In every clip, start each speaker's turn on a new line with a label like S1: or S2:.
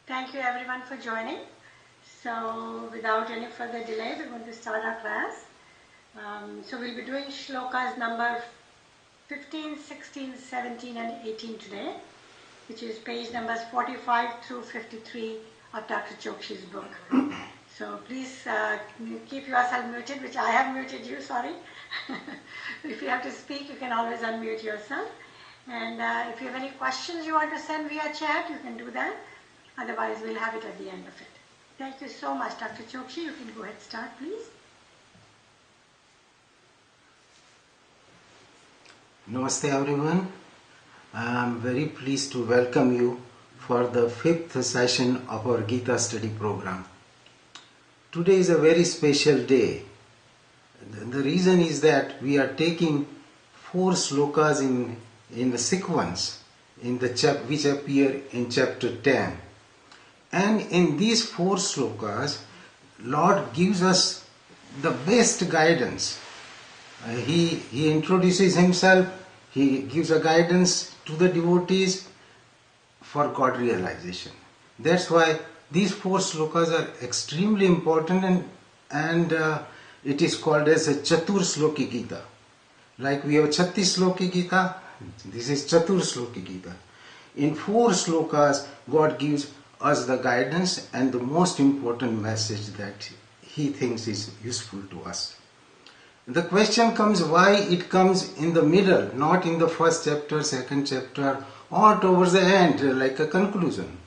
S1: Thank you everyone for joining. So without any further delay, we're going to start our class. So we'll be doing shlokas number 15, 16, 17 and 18 today, which is page numbers 45 through 53 of Dr. Chokshi's book. So please keep yourself muted, which I have muted you, sorry. If you have to speak, you can always unmute yourself. And if you have any questions you want to send via chat, you can do that. Otherwise, we'll have it at the end of it. Thank you so much, Dr. Chokshi. You can go ahead and start, please.
S2: Namaste everyone. I am very pleased to welcome you for the 5th session of our Gita study program. Today is a very special day. The reason is that we are taking 4 slokas in the sequence which appear in chapter 10. And in these 4 slokas, Lord gives us the best guidance. He introduces himself, he gives a guidance to the devotees for God realization. That's why these 4 slokas are extremely important and it is called as a Chatur Sloki Gita. Like we have Chattis Sloki Gita, this is Chatur Sloki Gita. In 4 slokas, God gives us the guidance and the most important message that he thinks is useful to us. The question comes why it comes in the middle, not in the first chapter, second chapter, or towards the end like a conclusion.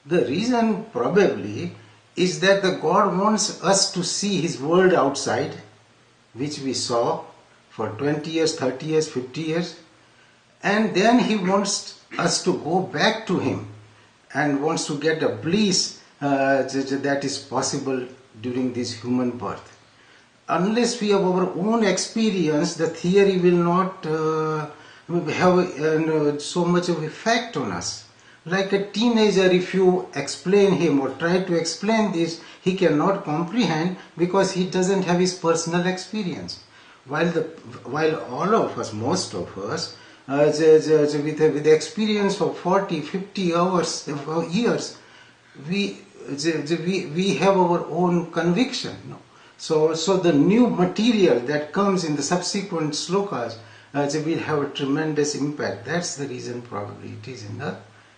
S2: The reason probably is that the God wants us to see his world outside, which we saw for 20 years, 30 years, 50 years, and then he wants us to go back to him and wants to get a bliss that is possible during this human birth. Unless we have our own experience, the theory will not have so much of effect on us. Like a teenager, if you explain him or try to explain this, he cannot comprehend because he doesn't have his personal experience. While all of us, most of us, with the experience of 40, 50 years, we have our own conviction. So the new material that comes in the subsequent slokas will have a tremendous impact. That's the reason probably it is in the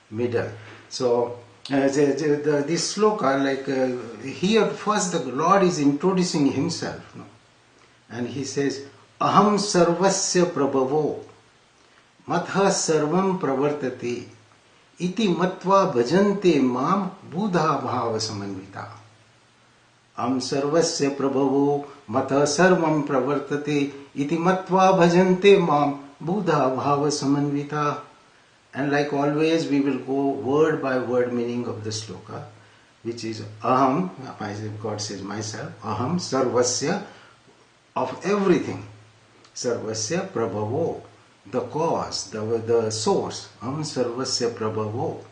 S2: middle. So this sloka, here first the Lord is introducing himself. And he says, Aham sarvasya prabhavo matha sarvam pravartate iti matva bhajante mam buddha bhava samanvita. Aham sarvasya prabhavo matha sarvam pravartate iti matva bhajante mam buddha bhava samanvita. And like always, we will go word by word meaning of the sloka, which is Aham, God says myself, Aham sarvasya, of everything. Sarvasya prabhavo, the cause, the source. Aham sarvasya prabhavo.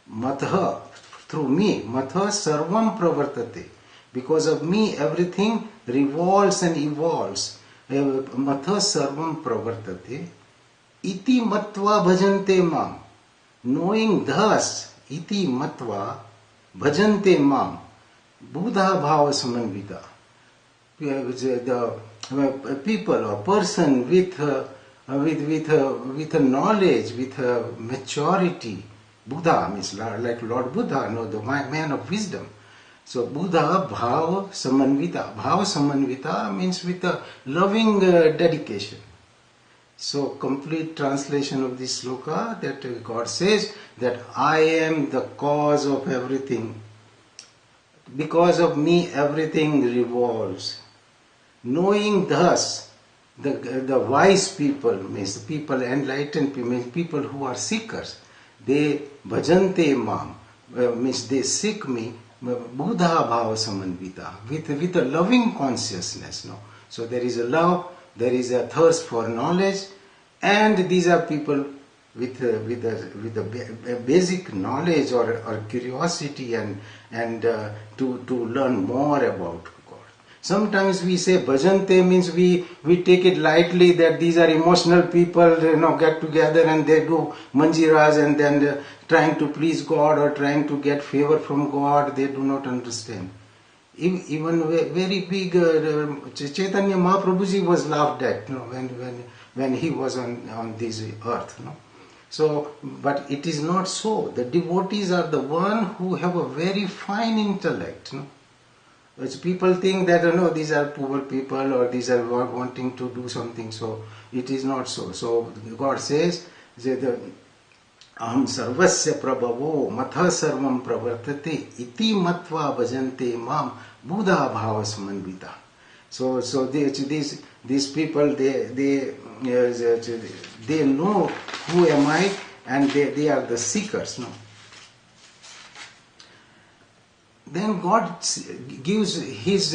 S2: Matha, through me. Matha sarvam pravartate. Because of me, everything revolves and evolves. Matha sarvam pravartate. Iti matva bhajante mam. Knowing thus, iti matva bhajante mam. Buddha bhava samanvita. The people or person with a knowledge, with a maturity. Buddha means like Lord Buddha, the man of wisdom. So Buddha bhava samanvita. Bhava samanvita means with a loving dedication. So complete translation of this sloka, that God says that I am the cause of everything. Because of me everything revolves. Knowing thus, the wise people, means the people enlightened people, means people who are seekers, they bhajante mam, means they seek me, buddha bhava samanvita, with a loving consciousness. So there is a love, there is a thirst for knowledge, and these are people with a basic knowledge or curiosity and to learn more about God. Sometimes we say bhajante means we take it lightly, that these are emotional people, get together and they do manjiras and then trying to please God or trying to get favor from God. They do not understand. Even very big Chaitanya Mahaprabhuji was laughed at, when he was on this earth. So, but it is not so. The devotees are the one who have a very fine intellect. Which people think that these are poor people or these are wanting to do something. So it is not so. So God says that aham sarvasya prabhavo matha sarvam pravartate iti matva bhajante mam buddha bhavasamanvita. So these people they know who am I, and they are the seekers. Then God gives His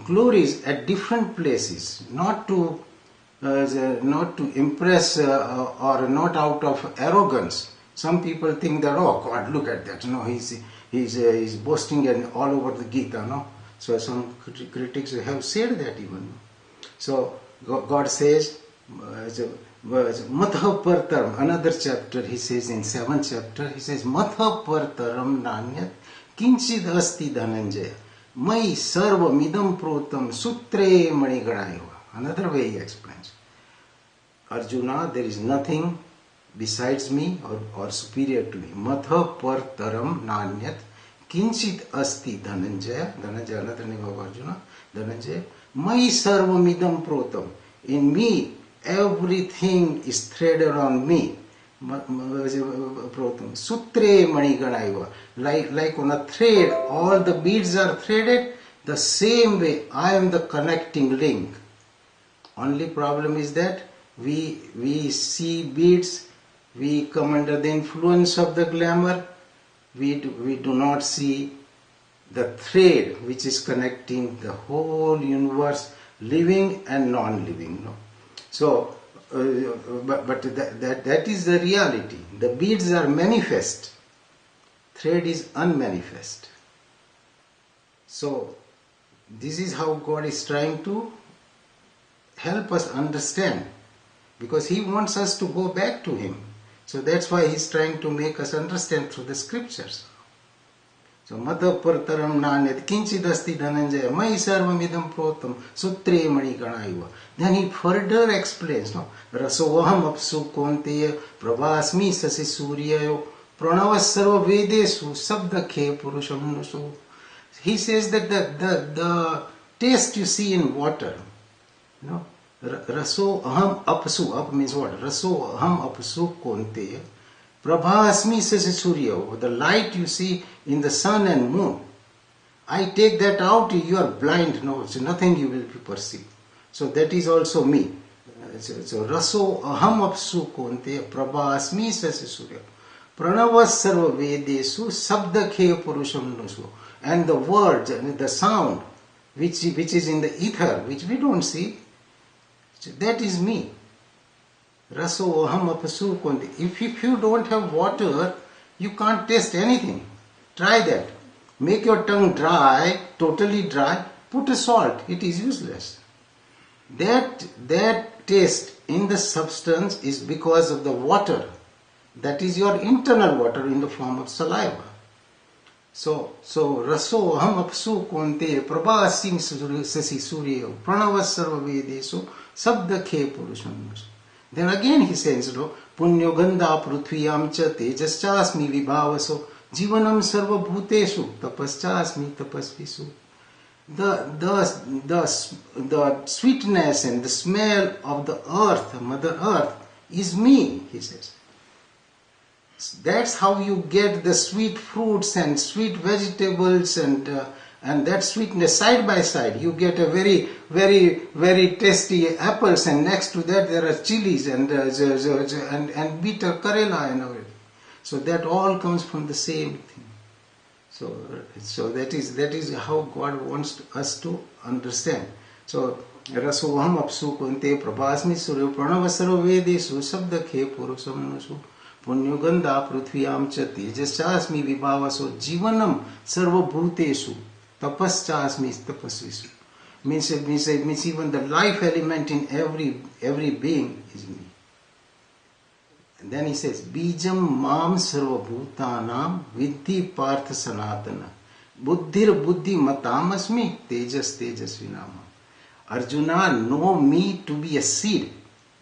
S2: glories at different places, not to impress or not out of arrogance. Some people think that, oh God, look at that, he's boasting and all over the Gita, So some critics have said that even. So God says, Matha Partaram, another chapter, he says in 7th chapter, he says, Matha Partaram Nanyat Kinchid Asti Dhananjaya Mai Sarva Midam Protam Sutre Manigadayava. Another way he explains. Arjuna, there is nothing besides me or superior to me. Matha Partaram Nanyat Kinchid Asti Dhananjaya. Dhananjaya, another name of Arjuna. Dhananjaya. Mai Sarva Midam Protam. In me, everything is threaded on me. Sutre Maniganaiva. Like on a thread, all the beads are threaded. The same way, I am the connecting link. Only problem is that we see beads, we come under the influence of the glamour. We do not see the thread which is connecting the whole universe, living and non-living. So, but that is the reality. The beads are manifest. Thread is unmanifest. So, this is how God is trying to help us understand, because He wants us to go back to Him. So that's why He is trying to make us understand through the scriptures. So Matha Partaram Nanyat Kinchidasti Dhananjaya Mai Sarvamidam Protam Sutre Maniganaiva. Then he further explains, Rasoham Apsu Konteya Prabhasmi Sasi Suryayo Pranavas Sarva Vedesu Sabdakhe Purusham Nusu. He says that the taste you see in water, Raso Aham Apsu, Ap means what? Raso Aham Apsu Konteya Prabhasmi Sasi Surya, the light you see in the sun and moon. I take that out, you are blind, so nothing you will perceive. So that is also me. So Raso Aham Apsu Konte Prabhasmi Sasi Surya Pranavas Sarva Vedesu Sabdakhe Purusham Nusu. And the words and the sound which is in the ether, which we don't see, that is me. Raso Aham Apsu Konte. If you don't have water, you can't taste anything. Try that. Make your tongue dry, totally dry, put a salt, it is useless. That taste in the substance is because of the water. That is your internal water in the form of saliva. So Raso Aham Apsu Konte Prabhasim Sasi Surya Pranavas Sarva Vedesu Sabdakhe Purusham. Then again he says, Punyo Gandha Pruthyam Cha Tejaschasmi Vibhavaso Jivanam Sarva Bhuteshu Tapaschasmi Tapasvisu. The sweetness and the smell of the earth, Mother Earth, is me, he says. That's how you get the sweet fruits and sweet vegetables and that sweetness side by side. You get a very, very, very tasty apples, and next to that there are chilies and bitter karela and everything. So that all comes from the same thing. So that is how God wants us to understand. So Rasoham Apsu Konte Prabhasmi Surya Pranavasaro Vedesu Sabdakhe Purusham Nusu Punyugandha Pruthyam Cha Tejaschasmi Vibhavaso Jivanam Sarva Bhutesu Tapaschasmi Tapasvisu. Means even the life element in every being is me. And then he says, Bijam mam sarva bhutanam vidhi partha sanatana buddhir buddhi matamasmi tejas tejasvinam. Arjuna, know me to be a seed.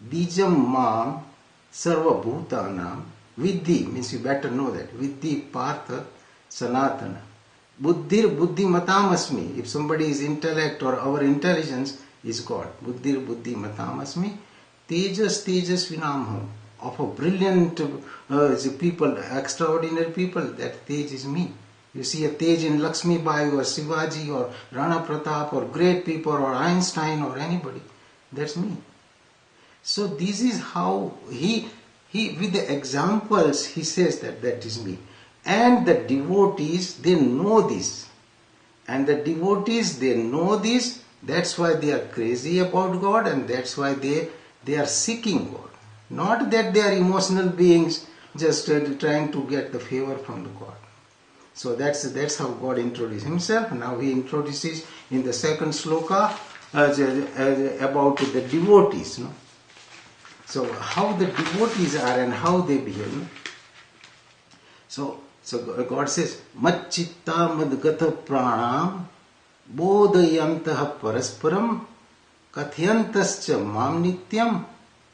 S2: Bijam mam sarva bhutanam vidhi, means you better know that. Vidhi partha sanatana. Buddhir buddhi matamasmi. If somebody is intellect or our intelligence is God. Buddhir buddhi matamasmi. Tejas tejasvinam. Of a brilliant people, extraordinary people, that Tej is me. You see a Tej in Lakshmi Bai or Shivaji or Rana Pratap or great people or Einstein or anybody. That's me. So this is how he with the examples he says that is me. And the devotees, they know this. And the devotees, they know this. That's why they are crazy about God, and that's why they are seeking God. Not that they are emotional beings just trying to get the favor from the God. So that's how God introduced himself. Now he introduces in the second sloka about the devotees. No? So how the devotees are and how they behave. No? So God says, Macchitta madgata pranam bodhayantaha parasparam kathyantascha mam nityam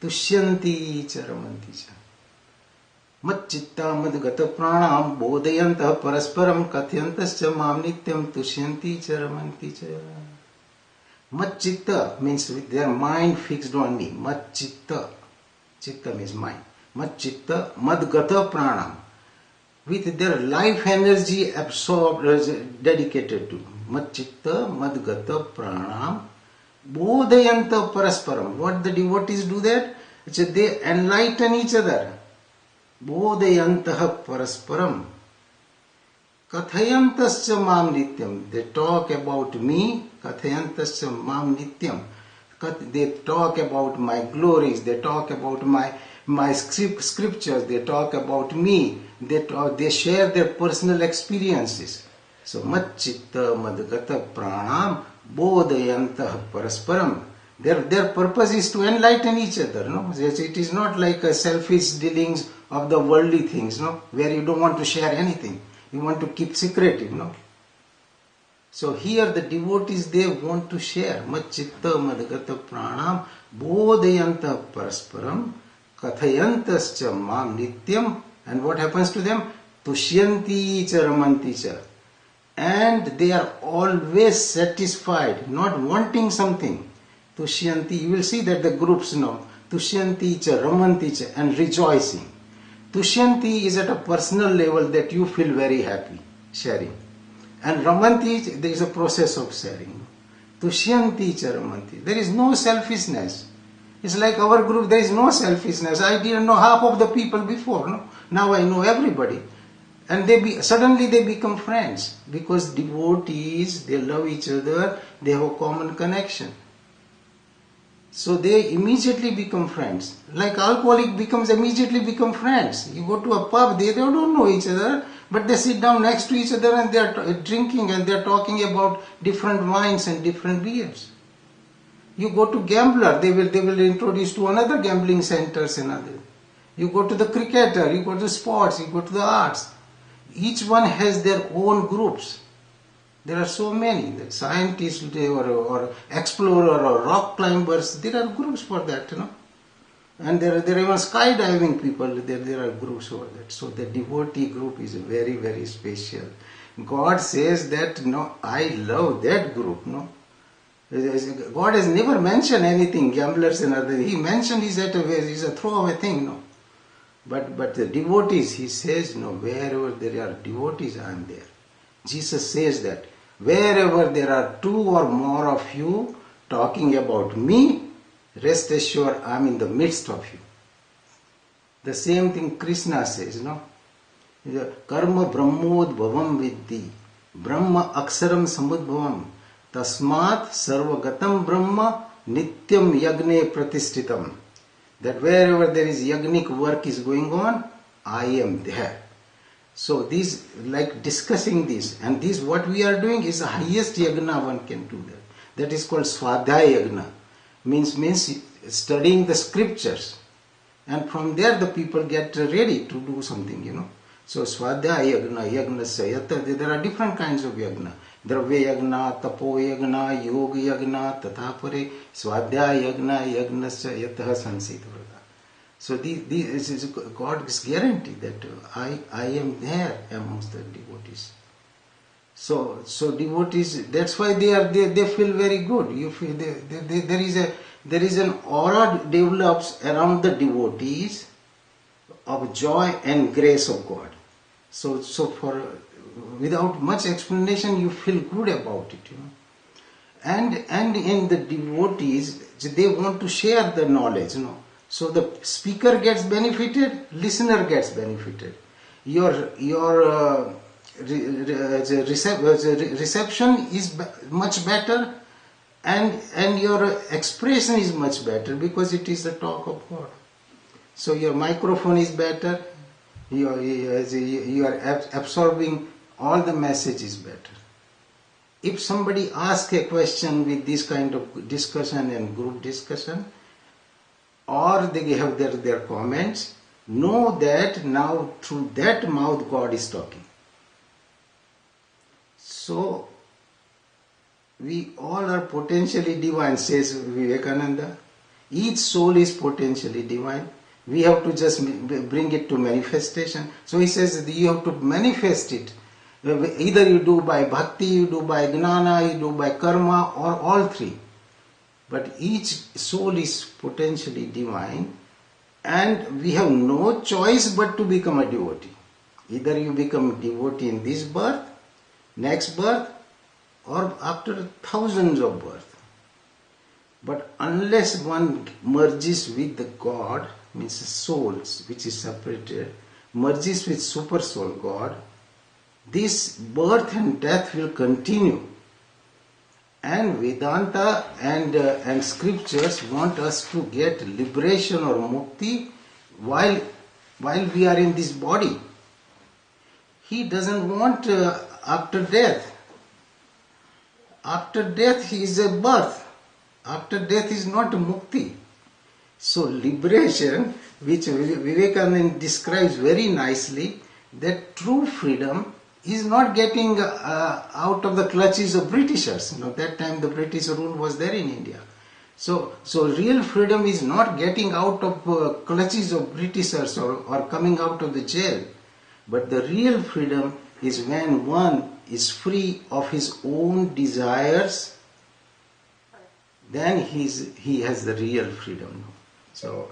S2: tushyanti charamanti cha. Macchitta madgata pranam bodhayantah parasparam kathyantascha mam nityam tushyanti charamanti cha. Macchitta means with their mind fixed on me. Macchitta. Chitta means mind. Macchitta madgata pranam. With their life energy absorbed, dedicated to. Macchitta madgata pranam bodhayanta parasparam. What the devotees do that? They enlighten each other. Bodhayantaha parasparam. Kathayantascha mam nityam. They talk about me. Kathayantascha mam nityam. They talk about my glories. They talk about my scriptures. They talk about me. They share their personal experiences. So macchitta madgata pranam bodhayantah parasparam. Their purpose is to enlighten each other. No, it is not like a selfish dealings of the worldly things. No, where you don't want to share anything. You want to keep secretive. No. So here the devotees, they want to share. Macchitta madgata pranam bodhayantah parasparam kathayantascha mam nityam. And what happens to them? Tushyanti cha ramanti cha. And they are always satisfied, not wanting something. Tushyanti, you will see that the groups know. Tushyanti cha, ramanti cha, and rejoicing. Tushyanti is at a personal level that you feel very happy, sharing. And ramanti, there is a process of sharing. Tushyanti cha, ramanti. There is no selfishness. It's like our group, there is no selfishness. I didn't know half of the people before. No? Now I know everybody. And suddenly they become friends, because devotees, they love each other, they have a common connection. So they immediately become friends. Like alcoholic immediately become friends. You go to a pub, they don't know each other, but they sit down next to each other and they are drinking and they are talking about different wines and different beers. You go to gambler, they will introduce to another gambling centers and other. You go to the cricketer, you go to sports, you go to the arts. Each one has their own groups. There are so many. The scientists or explorer or rock climbers, there are groups for that, you know. And there are even skydiving people, there are groups for that. So the devotee group is very, very special. God says that, no, I love that group, no. God has never mentioned anything, gamblers and other. He mentioned is a throwaway thing, no. But the devotees, he says, no, wherever there are devotees, I am there. Jesus says that wherever there are two or more of you talking about me, rest assured I am in the midst of you. The same thing Krishna says, no? Karma brahmod bhavam vidhi, brahma aksaram samudbhavam, tasmat sarvagatam brahma nityam yagne pratishthitam. That wherever there is yagnik work is going on, I am there. So these, like discussing this, and this what we are doing is the highest yagna one can do that. That is called Swadhyaya yagna. Means studying the scriptures. and from there the people get ready to do something, So Swadhyaya Yagna, Yagnasya, Yata, there are different kinds of Yagna. Dravya Yagna, Tapo Yagna, Yoga Yagna, Tathapare, Swadhyaya Yagna, Yagnasya, Yataha Sansit Vrata. So this is God's guarantee that I am there amongst the devotees. So devotees, that's why they feel very good. You feel there is an aura develops around the devotees of joy and grace of God. So for without much explanation, you feel good about it, And in the devotees, they want to share the knowledge, So the speaker gets benefited, listener gets benefited. Your reception is much better, and your expression is much better because it is the talk of God. So your microphone is better, you are absorbing all the messages better. If somebody asks a question with this kind of discussion and group discussion, or they have their comments, know that now through that mouth God is talking. So we all are potentially divine, says Vivekananda. Each soul is potentially divine. We have to just bring it to manifestation. So he says that you have to manifest it. Either you do by bhakti, you do by gnana, you do by karma, or all three. But each soul is potentially divine, and we have no choice but to become a devotee. Either you become a devotee in this birth, next birth, or after thousands of births. But unless one merges with the God, means souls which is separated, merges with super soul God, this birth and death will continue. And Vedanta and scriptures want us to get liberation or mukti while we are in this body. He doesn't want after death. After death is a birth. After death is not a mukti. So liberation, which Vivekananda describes very nicely, that true freedom is not getting out of the clutches of Britishers. That time the British rule was there in India. So real freedom is not getting out of clutches of Britishers or coming out of the jail. But the real freedom is when one is free of his own desires, then he has the real freedom. So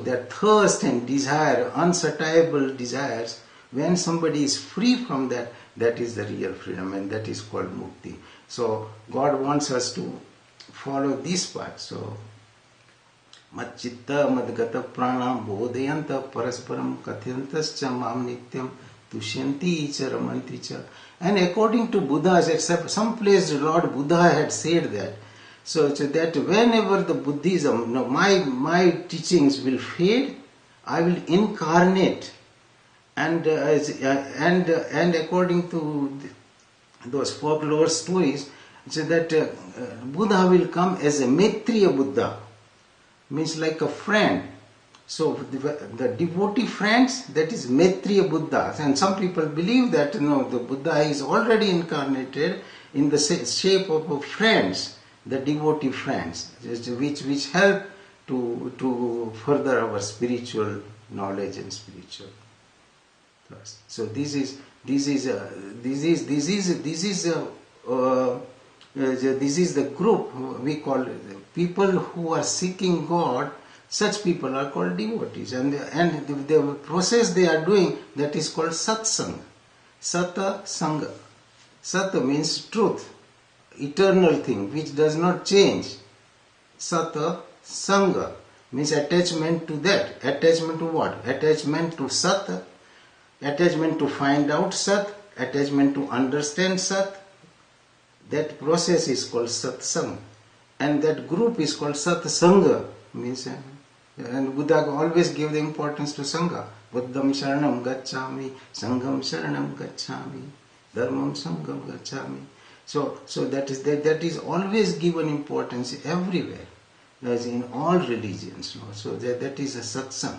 S2: that thirst and desire, unsatiable desires, when somebody is free from that, that is the real freedom, and that is called mukti. So God wants us to follow this path. So Madchitta madgata pranam bodhayanta parasparam katyantascha mam nityam tushyanti cha ramanti cha. And according to Buddha, except some place Lord Buddha had said that. So that whenever the Buddhism, my teachings will fade, I will incarnate. And according to those folklore stories, so that Buddha will come as a Maitriya Buddha, means like a friend. So the devotee friends, that is Maitriya Buddha. And some people believe that the Buddha is already incarnated in the shape of friends, the devotee friends, which help to further our spiritual knowledge and spiritual. So this is the group we call people who are seeking God. Such people are called devotees, and the process they are doing, that is called satsang. Sata sangha. Sata means truth, eternal thing which does not change. Sata sangha means attachment to that. Attachment to what? Attachment to Sat. Attachment to find out Sat, attachment to understand Sat. That process is called satsang, and that group is called satsanga. Means, and Buddha always gave the importance to sangha. Buddham sharanam gacchami, sangham sharanam gacchami, dharmam sangham gacchami. So that is always given importance everywhere. as in all religions. No? So that is a satsang.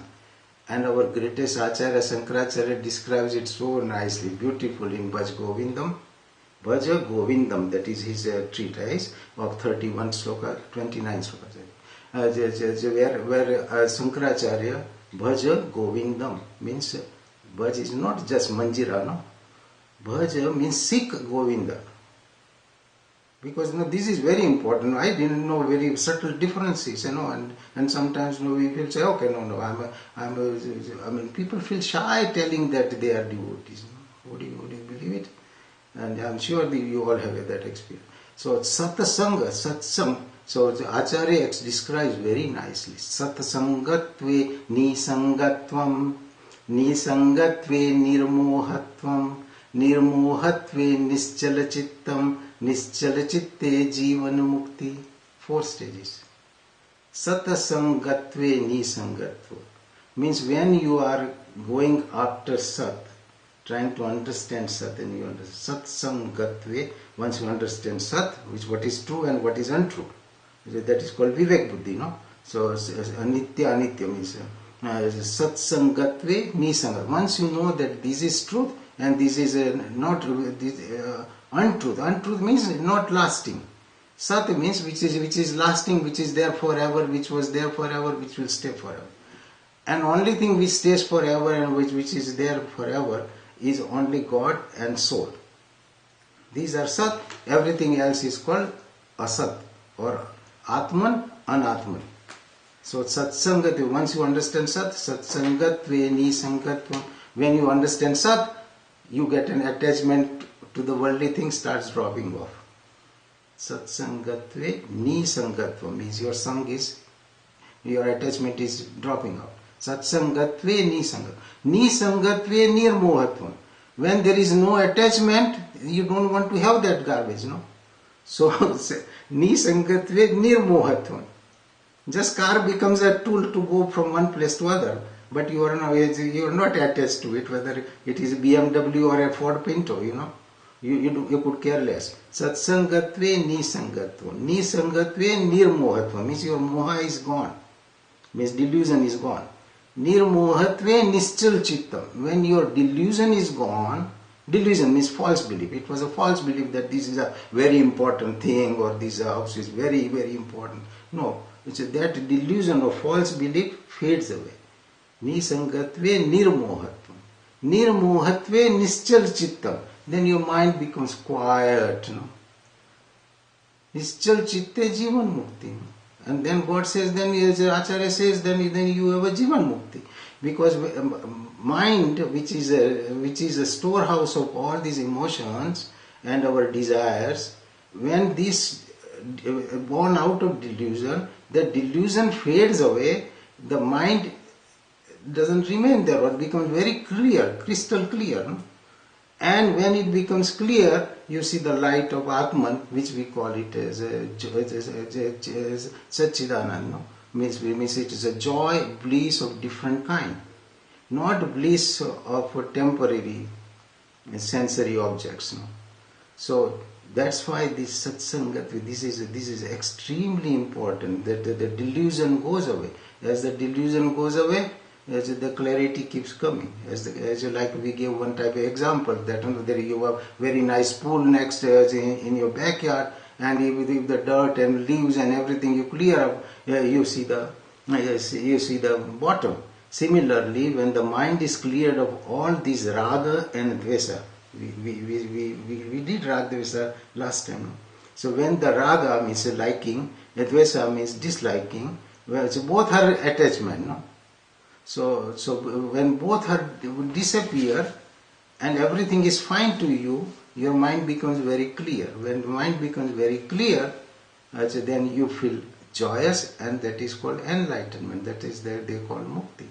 S2: And our greatest Acharya Shankaracharya describes it so nicely, beautifully in Bhaj Govindam. Bhaja Govindam, that is his treatise of 31 sloka, 29 slokas. Where Shankaracharya, Bhaja Govindam means Bhaj is not just Manjira, no. Bhaja means seek Govinda. Because this is very important. I didn't know very subtle differences, and sometimes we will say, okay, I mean, people feel shy telling that they are devotees. Would you believe it? And I'm sure you all have that experience. So satsanga, satsang. So the Acharya describes very nicely. Satsangatve nisangatvam, nisangatve nirmohatvam, nirmohatve nischalachittam, nischalachitte jivan mukti. 4 stages. Satsangatve nisangatva means when you are going after Sat, trying to understand Sat, and you understand Satsangatve, once you understand Sat, which what is true and what is untrue, that is called Vivek Buddhi, no? So Anitya Anitya means Satsangatve Nisanga. Once you know that this is truth and this is not untruth. Untruth means not lasting. Sat means which is lasting, which is there forever, which was there forever, which will stay forever. And only thing which stays forever and which is there forever is only God and soul. These are Sat. Everything else is called Asat or Atman, Anatman. So Satsangatve, once you understand Sat, Satsangatve Nisangatvam. When you understand Sat, you get an attachment to the worldly thing starts dropping off. Satsangatve Nisangatvam means your attachment is dropping out. Satsangatve Nisangatvam. Nisangatve Nirmohatvam. When there is no attachment, you don't want to have that garbage, no? So Nisangatve Nirmohatvam. Just car becomes a tool to go from one place to other, but you are not attached to it, whether it is a BMW or a Ford Pinto, you could care less. Satsangatve Nisangatvam. Nisangatve Nirmohatvam means your moha is gone, means delusion is gone. Nirmohatve Nischal Chittam. When your delusion is gone, delusion means false belief. It was a false belief that this is a very important thing or this house is very, very important. No, that delusion of false belief fades away. Nisangatve Nirmohatvam. Nirmohatve Nischal Chittam. Then your mind becomes quiet. Nischal Chitte Jivan Mukti. And then God says, then Acharya says, then you have a Jivan Mukti. Because mind, which is a storehouse of all these emotions and our desires, when this born out of delusion, the delusion fades away, the mind doesn't remain there, it becomes very clear, crystal clear. And when it becomes clear, you see the light of Atman, which we call it as Satchidanand. Means it is a joy, bliss of different kind, not bliss of temporary sensory objects. So that's why this satsanga, this is extremely important, that the delusion goes away. As the delusion goes away, as the clarity keeps coming. As like we gave one type of example, that there you have very nice pool next in your backyard, and if the dirt and leaves and everything you clear up, you see the bottom. Similarly, when the mind is cleared of all these raga and dvesa, we did raga dvesa last time. So when the raga means liking, dvesa means disliking, well, so both are attachment. So when both are disappear and everything is fine to you, your mind becomes very clear. When the mind becomes very clear, then you feel joyous, and that is called enlightenment. That is that they call mukti.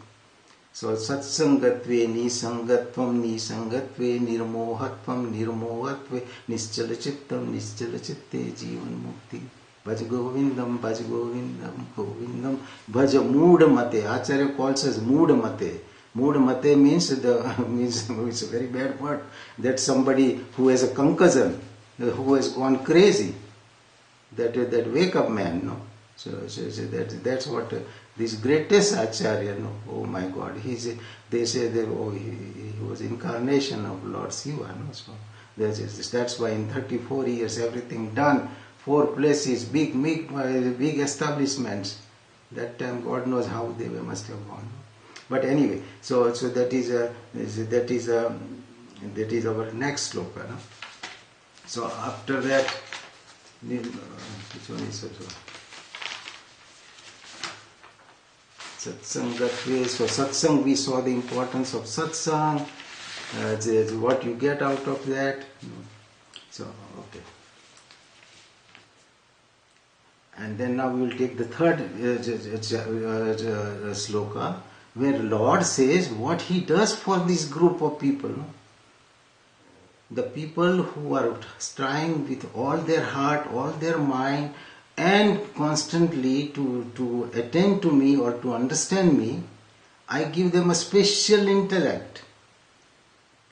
S2: So satsangatve nisangatvam nisangatve nirmohatvam nirmohatve nischalachittam nischalachitte jivan mukti. Bhaj Govindam, Bhaj Govindam, Govindam, Bhaj Mood Mate. Acharya calls us Mood Mate. Mood Mate means it's a very bad word. That somebody who has a concussion, who has gone crazy, that wake up man, That's what this greatest Acharya, no, oh my God, they say that he was incarnation of Lord Shiva, no? So that's why in 34 years everything done, 4 places, big establishments. That time God knows how they must have gone. But anyway, so that is our next sloka. No? So after that, which one is also? Satsangatve. So satsang, we saw the importance of satsang, what you get out of that. So, okay. And then now we will take the third sloka, where Lord says what He does for this group of people. No? The people who are trying with all their heart, all their mind, and constantly to attend to me or to understand me, I give them a special intellect.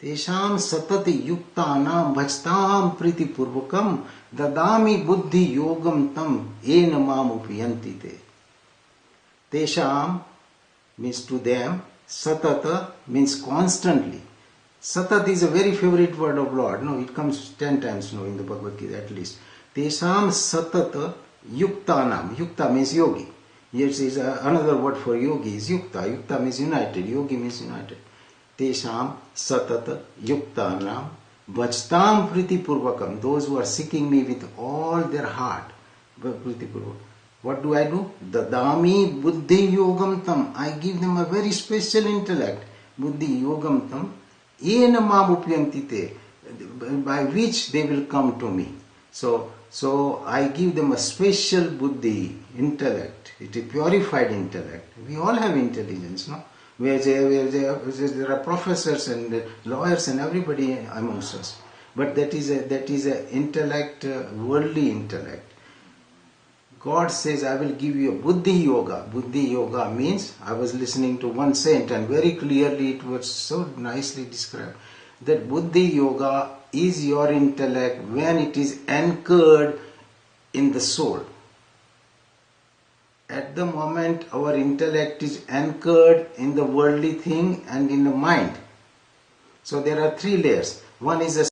S2: Tesham satati yuktanam bhajtam priti purvakam dadami buddhi yogam tam ena mam upiyanti te. Tesham means to them, satata means constantly. Satat is a very favorite word of Lord. No, it comes 10 times now in the Bhagavad Gita at least. Tesham satata yuktanam. Yukta means yogi. Yes, is another word for yogi is yukta. Yukta means united. Yogi means united. Tesham satata yuktanam bhajtam priti purvakam. Those who are seeking me with all their heart. Priti purvakam. What do I do? Dadami buddhi yogam tam. I give them a very special intellect. Buddhi yogam tam. Ena mam upyanti te. By which they will come to me. So I give them a special buddhi, intellect. It is purified intellect. We all have intelligence, no? Where there are professors and lawyers and everybody amongst us. But that is a intellect, worldly intellect. God says, I will give you a buddhi yoga. Buddhi yoga means, I was listening to one saint and very clearly it was so nicely described, that buddhi yoga is your intellect when it is anchored in the soul. At the moment our intellect is anchored in the worldly thing and in the mind. So there are 3 layers. One is a